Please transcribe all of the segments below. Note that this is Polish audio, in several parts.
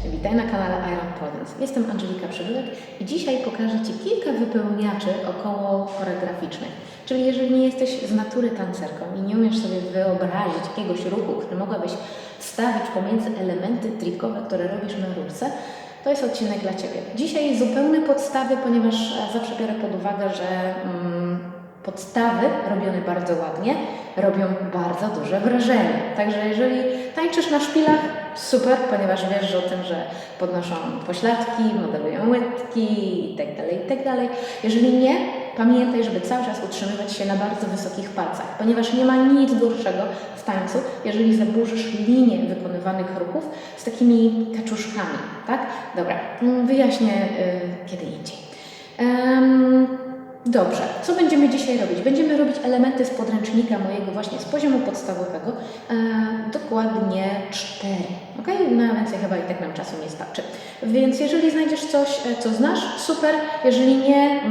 witaj na kanale Iron Province. Jestem Angelika Przybyłek i dzisiaj pokażę Ci kilka wypełniaczy około choreograficznych. Czyli jeżeli nie jesteś z natury tancerką i nie umiesz sobie wyobrazić jakiegoś ruchu, który mogłabyś wstawić pomiędzy elementy trikowe, które robisz na rurce, to jest odcinek dla Ciebie. Dzisiaj zupełne podstawy, ponieważ zawsze biorę pod uwagę, że podstawy robione bardzo ładnie robią bardzo duże wrażenie. Także jeżeli tańczysz na szpilach, super, ponieważ wiesz o tym, że podnoszą pośladki, modelują łydki itd. Jeżeli nie, pamiętaj, żeby cały czas utrzymywać się na bardzo wysokich palcach, ponieważ nie ma nic gorszego w tańcu, jeżeli zaburzysz linię wykonywanych ruchów z takimi kaczuszkami, tak? Dobra, wyjaśnię kiedy indziej. Dobrze, co będziemy dzisiaj robić? Będziemy robić elementy z podręcznika mojego właśnie z poziomu podstawowego, dokładnie 4, ok? Na więcej chyba i tak nam czasu nie starczy. Więc jeżeli znajdziesz coś, co znasz, super, jeżeli nie,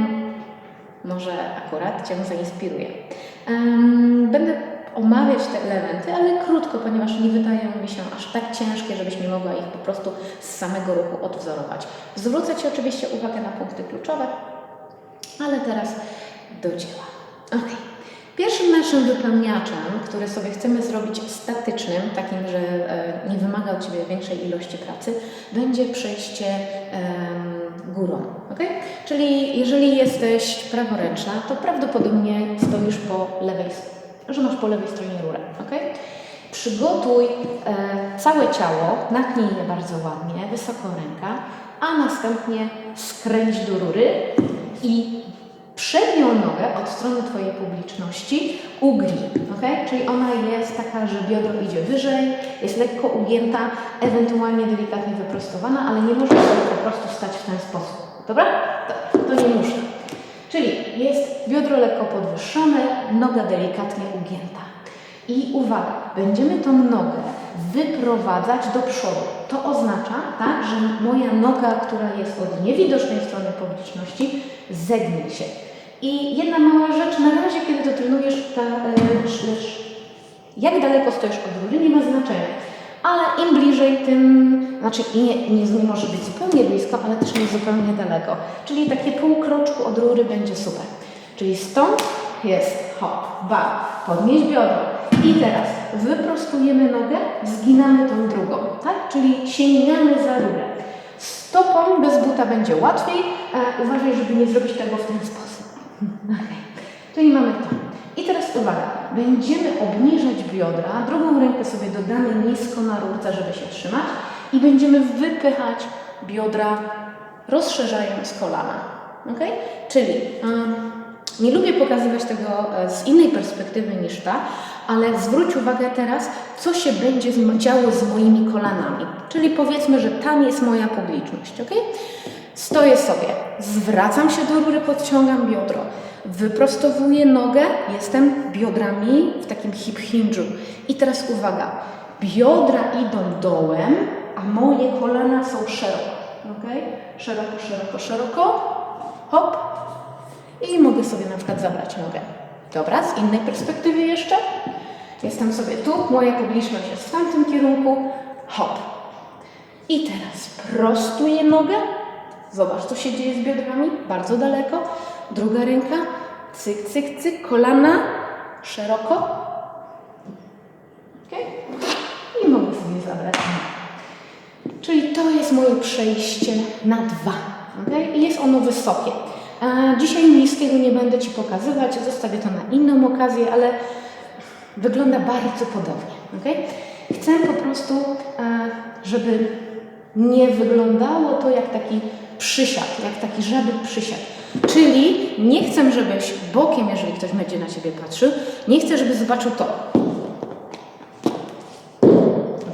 może akurat Cię zainspiruje. Będę omawiać te elementy, ale krótko, ponieważ nie wydają mi się aż tak ciężkie, żebyś nie mogła ich po prostu z samego ruchu odwzorować. Zwrócę Ci oczywiście uwagę na punkty kluczowe, ale teraz do dzieła. Ok. Pierwszym naszym wypełniaczem, który sobie chcemy zrobić statycznym, takim, że nie wymaga od Ciebie większej ilości pracy, będzie przejście górą. Okay? Czyli jeżeli jesteś praworęczna, to prawdopodobnie stoisz po lewej stronie, że masz po lewej stronie rurę. Okay? Przygotuj całe ciało, natnij je bardzo ładnie, wysoko ręka, a następnie skręć do rury i przednią nogę od strony Twojej publiczności ugnij, okay? Czyli ona jest taka, że biodro idzie wyżej, jest lekko ugięta, ewentualnie delikatnie wyprostowana, ale nie możesz sobie po prostu stać w ten sposób, dobra? To nie muszę. Czyli jest biodro lekko podwyższone, noga delikatnie ugięta. I uwaga, będziemy tą nogę wyprowadzać do przodu. To oznacza, tak, że moja noga, która jest od niewidocznej strony publiczności, zegnie się. I jedna mała rzecz, na razie, kiedy to trenujesz, jak daleko stoisz od rury, nie ma znaczenia. Ale im bliżej, tym, znaczy nie może być zupełnie blisko, ale też nie zupełnie daleko. Czyli takie pół kroczku od rury będzie super. Czyli stąd jest hop, ba, podnieś biodro. I teraz wyprostujemy nogę, zginamy tą drugą, tak? Czyli sięgamy za rurę. Stopą bez buta będzie łatwiej. Uważaj, żeby nie zrobić tego w ten sposób. Okay. Czyli mamy to. I teraz uwaga, będziemy obniżać biodra, drugą rękę sobie dodamy nisko na rurce, żeby się trzymać i będziemy wypychać biodra, rozszerzając kolana. Okay? Czyli nie lubię pokazywać tego z innej perspektywy niż ta, ale zwróć uwagę teraz, co się będzie działo z moimi kolanami. Czyli powiedzmy, że tam jest moja publiczność, ok? Stoję sobie, zwracam się do rury, podciągam biodro, wyprostowuję nogę, jestem biodrami w takim hip hinge'u. I teraz uwaga, biodra idą dołem, a moje kolana są szeroko, ok? Szeroko, szeroko, szeroko, hop. I mogę sobie na przykład zabrać nogę. Dobra, z innej perspektywy jeszcze. Jestem sobie tu, moja publiczność jest w tamtym kierunku. Hop. I teraz prostuję nogę. Zobacz, co się dzieje z biodrami. Bardzo daleko. Druga ręka. Cyk, cyk, cyk. Kolana. Szeroko. Ok? I mogę sobie zabrać nogę. Czyli to jest moje przejście na 2. Okay? I jest ono wysokie. Dzisiaj niskiego nie będę Ci pokazywać, zostawię to na inną okazję, ale wygląda bardzo podobnie. Okay? Chcę po prostu, żeby nie wyglądało to jak taki przysiad, jak taki żaby przysiad. Czyli nie chcę, żebyś bokiem, jeżeli ktoś będzie na Ciebie patrzył, nie chcę, żeby zobaczył to.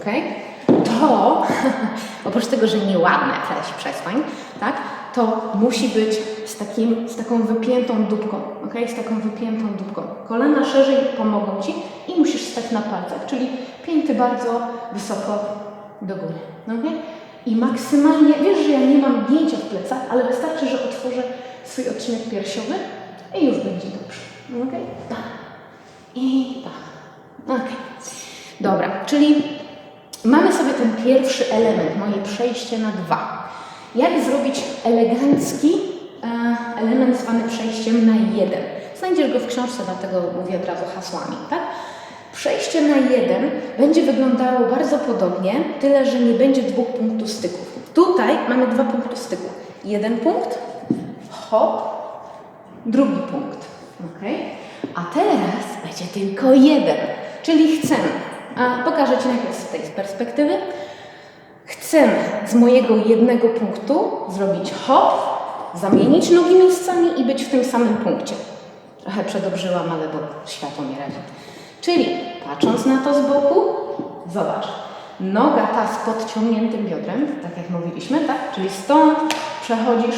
Okay? To, oprócz tego, że nieładne, przestań, tak? To musi być z taką wypiętą dupką, ok? Z taką wypiętą dupką. Kolana szerzej pomogą Ci i musisz stać na palcach, czyli pięty bardzo wysoko do góry, ok? I maksymalnie, wiesz, że ja nie mam gięcia w plecach, ale wystarczy, że otworzę swój odcinek piersiowy i już będzie dobrze, ok? Tak. I tak. Ok. Dobra, czyli mamy sobie ten pierwszy element, moje przejście na 2. Jak zrobić elegancki element zwany przejściem na 1? Znajdziesz go w książce, dlatego mówię od razu hasłami, tak? Przejście na 1 będzie wyglądało bardzo podobnie, tyle że nie będzie 2 punktów styków. Tutaj mamy 2 punkty styku. Jeden punkt, hop, drugi punkt. Okay? A teraz będzie tylko 1, czyli chcemy, pokażę Ci najpierw z tej perspektywy, chcemy z mojego jednego punktu zrobić hop, zamienić nogi miejscami i być w tym samym punkcie. Trochę przedobrzyłam, ale bo światło mi radzi. Czyli patrząc na to z boku, zobacz, noga ta z podciągniętym biodrem, tak jak mówiliśmy, tak? Czyli stąd przechodzisz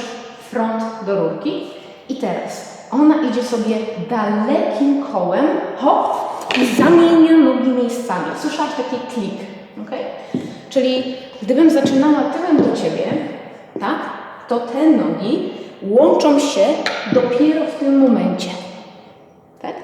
front do rurki i teraz ona idzie sobie dalekim kołem, hop, i zamienia nogi miejscami. Słyszałaś taki klik, ok? Czyli gdybym zaczynała tyłem do Ciebie, tak, to te nogi łączą się dopiero w tym momencie, tak?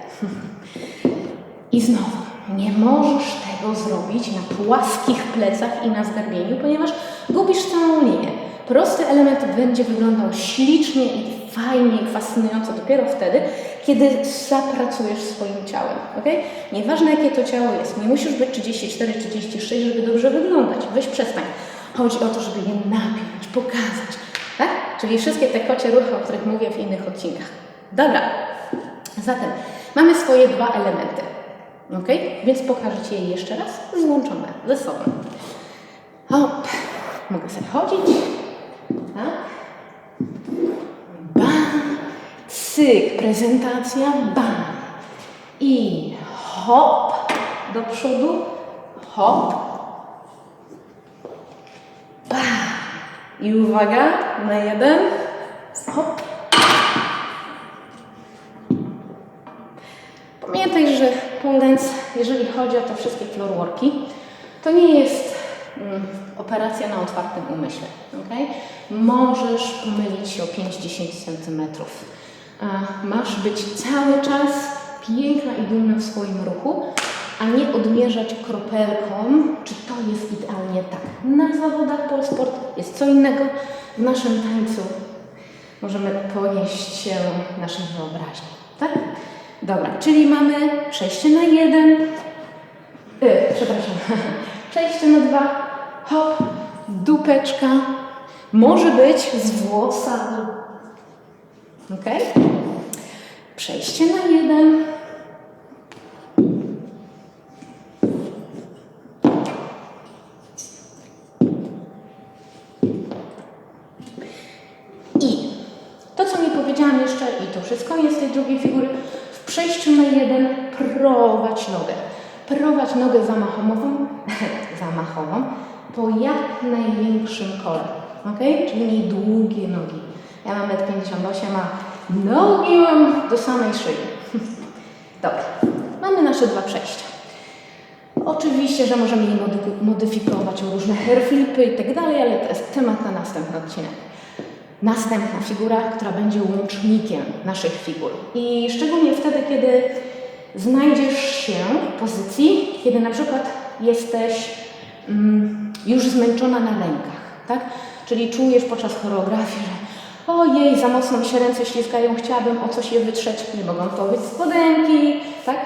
I znowu, nie możesz tego zrobić na płaskich plecach i na zgarbieniu, ponieważ gubisz całą linię. Prosty element będzie wyglądał ślicznie i fajnie i fascynująco dopiero wtedy, kiedy zapracujesz swoim ciałem. Okay? Nieważne jakie to ciało jest, nie musisz być 34-36, żeby dobrze wyglądać. Weź przestań. Chodzi o to, żeby je napiąć, pokazać. Tak? Czyli wszystkie te kocie ruchy, o których mówię w innych odcinkach. Dobra, zatem mamy swoje 2 elementy. Okay? Więc pokażę Ci je jeszcze raz złączone ze sobą. Hop. Mogę sobie chodzić. Tak? Bam. Cyk. Prezentacja. Bam. I hop. Do przodu. Hop. Bam. I uwaga. Na 1. Hop. Pamiętaj, że pole dance, jeżeli chodzi o te wszystkie floorworki, to nie jest operacja na otwartym umyśle. Okay? Możesz pomylić się o 5-10 cm. Masz być cały czas piękna i dumna w swoim ruchu, a nie odmierzać kropelką, czy to jest idealnie tak. Na zawodach pole sport jest co innego. W naszym tańcu możemy ponieść się naszej wyobraźni. Tak? Dobra, czyli mamy przejście na 1, przejście na 2, hop, dupeczka, może być z włosami, ok? Przejście na 1, i to, co nie powiedziałam jeszcze, i to wszystko jest z tej drugiej figury, w przejściu na 1 prowadź nogę. Prowadź nogę zamachową po jak największym kole, ok? Czyli miej długie nogi. Ja mam 1,58 m, a nogi mam do samej szyi. Dobra, mamy nasze 2 przejścia. Oczywiście, że możemy je modyfikować o różne hairflipy i tak dalej, ale to jest temat na następny odcinek. Następna figura, która będzie łącznikiem naszych figur. I szczególnie wtedy, kiedy znajdziesz się w pozycji, kiedy na przykład jesteś już zmęczona na rękach, tak? Czyli czujesz podczas choreografii, że ojej, za mocno mi się ręce ślizgają, chciałabym o coś je wytrzeć, nie mogą to być spodenki, tak?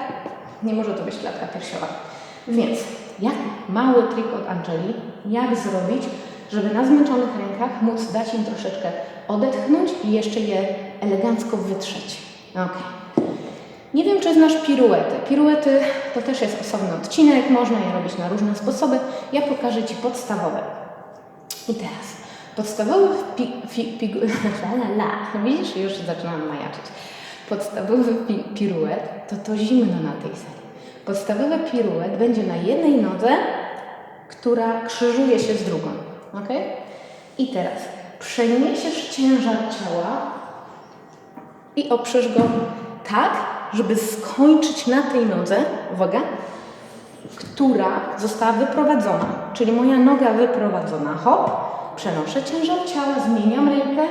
Nie może to być klatka piersiowa. Więc jak mały trik od Angeli, jak zrobić, żeby na zmęczonych rękach móc dać im troszeczkę odetchnąć i jeszcze je elegancko wytrzeć. Ok. Nie wiem, czy znasz piruety. Piruety to też jest osobny odcinek, można je robić na różne sposoby. Ja pokażę Ci podstawowe. I teraz podstawowy widzisz, już zaczynam majaczyć. Podstawowy piruet to zimno na tej sali. Podstawowy piruet będzie na jednej nodze, która krzyżuje się z drugą. Ok? I teraz przeniesiesz ciężar ciała i oprzesz go tak, żeby skończyć na tej nodze, uwaga, która została wyprowadzona. Czyli moja noga wyprowadzona, hop, przenoszę ciężar ciała, zmieniam rękę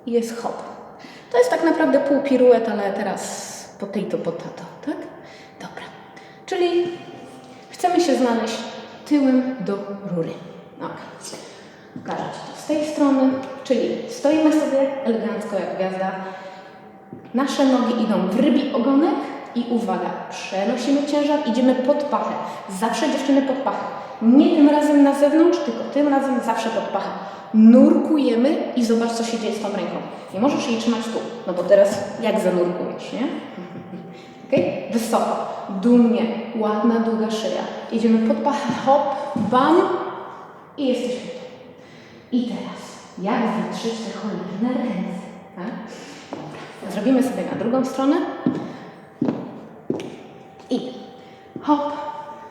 i jest hop. To jest tak naprawdę pół piruet, ale teraz potato, tak? Dobra. Czyli chcemy się znaleźć tyłem do rury. Ok. Pokażę Ci to z tej strony, czyli stoimy sobie elegancko jak gwiazda. Nasze nogi idą w rybi ogonek i uwaga, przenosimy ciężar, idziemy pod pachę. Zawsze dziewczyny pod pachę. Nie tym razem na zewnątrz, tylko tym razem zawsze pod pachę. Nurkujemy i zobacz, co się dzieje z tą ręką. Nie możesz jej trzymać tu, no bo teraz jak zanurkujesz, nie? Okay? Wysoko, dumnie, ładna, długa szyja. Idziemy pod pachę, hop, bam i jesteśmy tu. I teraz, jak wytrzeć te cholerne ręce? Tak? Dobra. Zrobimy sobie na drugą stronę. I hop,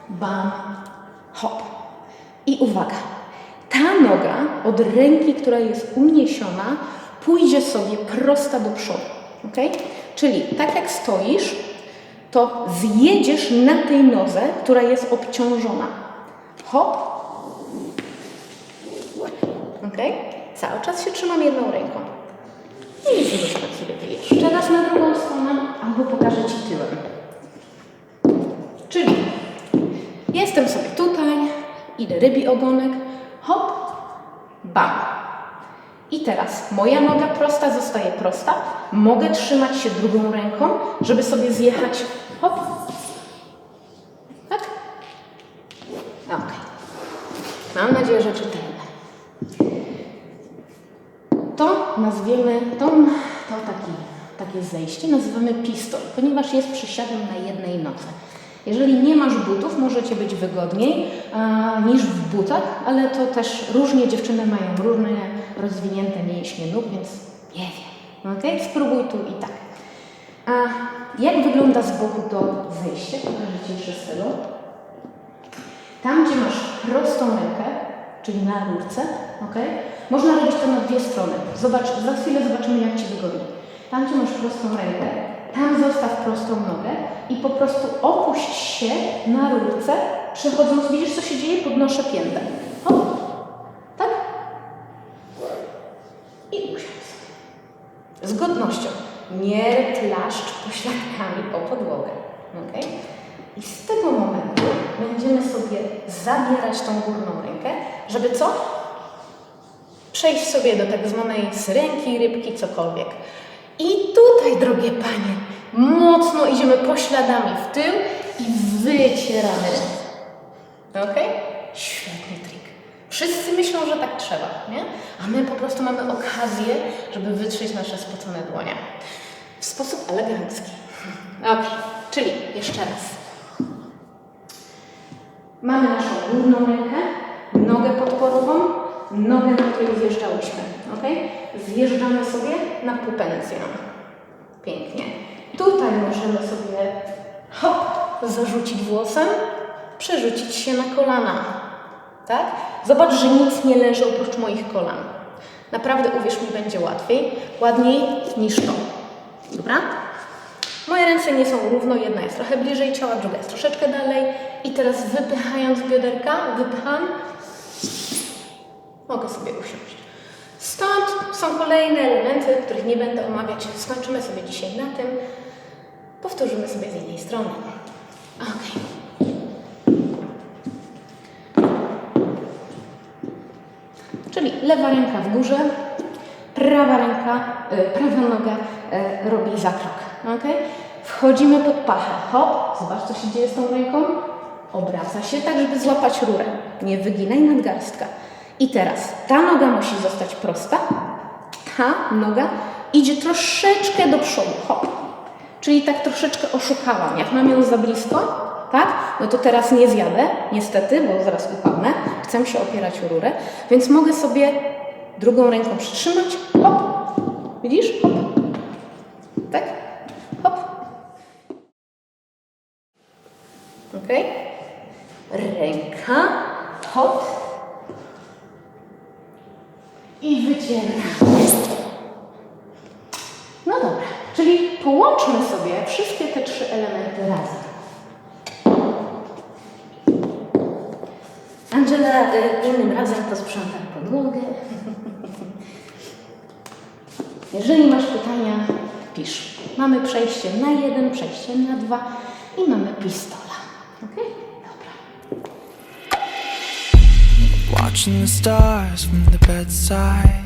bam, hop. I uwaga, ta noga od ręki, która jest uniesiona, pójdzie sobie prosta do przodu. Okay? Czyli tak jak stoisz, to zjedziesz na tej nodze, która jest obciążona. Hop. Okay? Cały czas się trzymam jedną ręką. I zróbmy sobie jeszcze raz na drugą stronę, albo pokażę Ci tyłem. Czyli jestem sobie tutaj, idę rybi ogonek, hop, bam. I teraz moja noga prosta zostaje prosta. Mogę trzymać się drugą ręką, żeby sobie zjechać, hop. Tak? Ok. Mam nadzieję, że czytelne. To nazwiemy, takie zejście nazywamy pistol, ponieważ jest przysiadem na jednej nodze. Jeżeli nie masz butów, możecie być wygodniej niż w butach, ale to też różnie dziewczyny mają różne rozwinięte mięśnie nóg, więc nie wiem. Okay? Spróbuj tu i tak. A jak wygląda z boku to zejście? Pokażę Ci jeszcze z tyłu. Tam, gdzie masz prostą rękę, czyli na rurce, okay? Można robić to na dwie strony. Zobacz, za chwilę zobaczymy, jak Ci wygodnie. Tam, gdzie masz prostą rękę, tam zostaw prostą nogę i po prostu opuść się na rurce, przechodząc, widzisz, co się dzieje? Podnoszę piętę. Hop. Tak? I usiądź sobie. Z godnością. Nie tlaszcz pośladkami o podłogę. Okay? I z tego momentu będziemy sobie zabierać tą górną rękę, żeby co? Przejść sobie do tak zwanej syrenki, rybki, cokolwiek. I tutaj, drogie panie, mocno idziemy pośladami w tył i wycieramy ręce. Ok? Świetny trik. Wszyscy myślą, że tak trzeba, nie? A my po prostu mamy okazję, żeby wytrzeć nasze spocone dłonie. W sposób elegancki. Ok, czyli jeszcze raz. Mamy naszą górną rękę, nogę podporową, nogę, na której zjeżdżałyśmy. Okay? Zjeżdżamy sobie na pupencję. Pięknie. Tutaj możemy sobie hop, zarzucić włosem, przerzucić się na kolana. Tak? Zobacz, że nic nie leży oprócz moich kolan. Naprawdę, uwierz mi, będzie łatwiej, ładniej niż to. Dobra? Moje ręce nie są równo, jedna jest trochę bliżej ciała, druga jest troszeczkę dalej. I teraz wypychając bioderka, wypycham, mogę sobie usiąść. Stąd są kolejne elementy, których nie będę omawiać. Skończymy sobie dzisiaj na tym. Powtórzymy sobie z innej strony. Ok. Czyli lewa ręka w górze, prawa noga robi zakrok. Okay? Wchodzimy pod pachę. Hop, zobacz, co się dzieje z tą ręką. Obraca się tak, żeby złapać rurę. Nie wyginaj nadgarstka. I teraz ta noga musi zostać prosta. Ta noga idzie troszeczkę do przodu. Hop. Czyli tak troszeczkę oszukałam. Jak mam ją za blisko, tak? No to teraz nie zjadę, niestety, bo zaraz upadnę. Chcę się opierać o rurę, więc mogę sobie drugą ręką przytrzymać. Hop. Widzisz? Hop. Tak? Hop. Ok? Ręka. Hop. I wycieramy. No dobra, czyli połączmy sobie wszystkie te trzy elementy razem. Angela innym razem posprząta podłogę. Jeżeli masz pytania, pisz. Mamy przejście na 1, przejście na 2 i mamy pistola. Ok? Dobra. watching the stars from the bedside.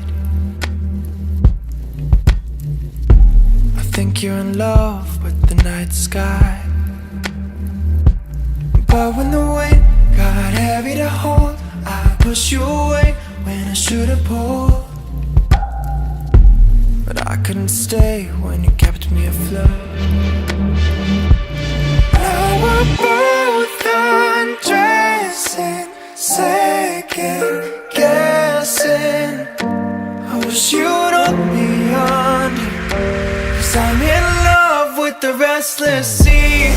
I think you're in love with the night sky. But when the weight got heavy to hold, I pushed you away when I should have pulled. But I couldn't stay when you kept me afloat. Now we're both undressing, second guessing. I wish you'd only under, 'cause I'm in love with the restless sea.